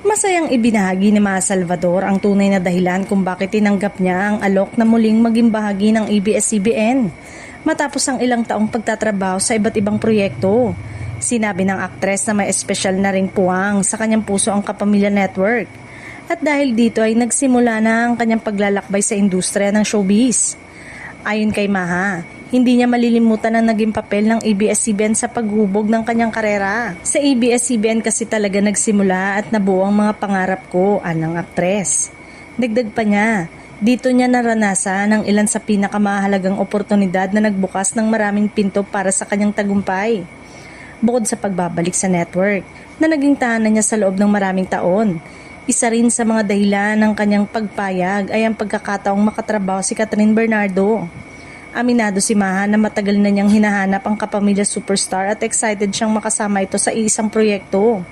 Masayang ibinahagi ni Ma Salvador ang tunay na dahilan kung bakit tinanggap niya ang alok na muling maging bahagi ng ABS-CBN matapos ang ilang taong pagtatrabaho sa iba't ibang proyekto. Sinabi ng aktres na may espesyal na ring puwang sa kanyang puso ang Kapamilya Network at dahil dito ay nagsimula na ang kanyang paglalakbay sa industriya ng showbiz. Ayon kay Maha, hindi niya malilimutan ang naging papel ng ABS-CBN sa paghubog ng kanyang karera. Sa ABS-CBN kasi talaga nagsimula at nabuo ang mga pangarap ko, anang aktres. Dagdag pa niya, dito niya naranasan ang ilan sa pinakamahalagang oportunidad na nagbukas ng maraming pinto para sa kanyang tagumpay. Bukod sa pagbabalik sa network, na naging tahanan niya sa loob ng maraming taon, isa rin sa mga dahilan ng kanyang pagpayag ay ang pagkakataong makatrabaho si Kathryn Bernardo. Aminado si Maha na matagal na niyang hinahanap ang Kapamilya superstar at excited siyang makasama ito sa isang proyekto.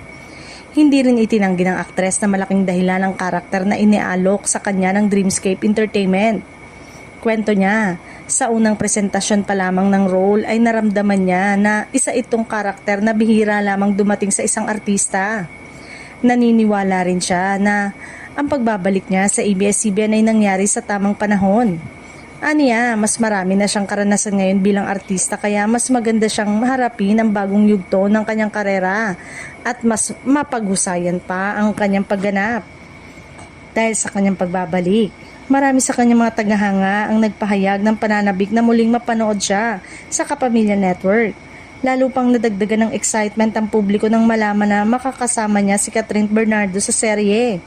Hindi rin itinanggi ng aktres na malaking dahilan ang karakter na inialok sa kanya ng Dreamscape Entertainment. Kwento niya, sa unang presentasyon pa lamang ng role ay naramdaman niya na isa itong karakter na bihira lamang dumating sa isang artista. Naniniwala rin siya na ang pagbabalik niya sa ABS-CBN ay nangyari sa tamang panahon. Aniya, mas marami na siyang karanasan ngayon bilang artista kaya mas maganda siyang harapin ang bagong yugto ng kanyang karera at mas mapaghusayan pa ang kanyang pagganap. Dahil sa kanyang pagbabalik, marami sa kanyang mga tagahanga ang nagpahayag ng pananabik na muling mapanood siya sa Kapamilya Network. Lalo pang nadagdagan ng excitement ang publiko nang malaman na makakasama niya si Kathryn Bernardo sa serye.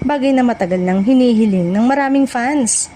Bagay na matagal nang hinihiling ng maraming fans.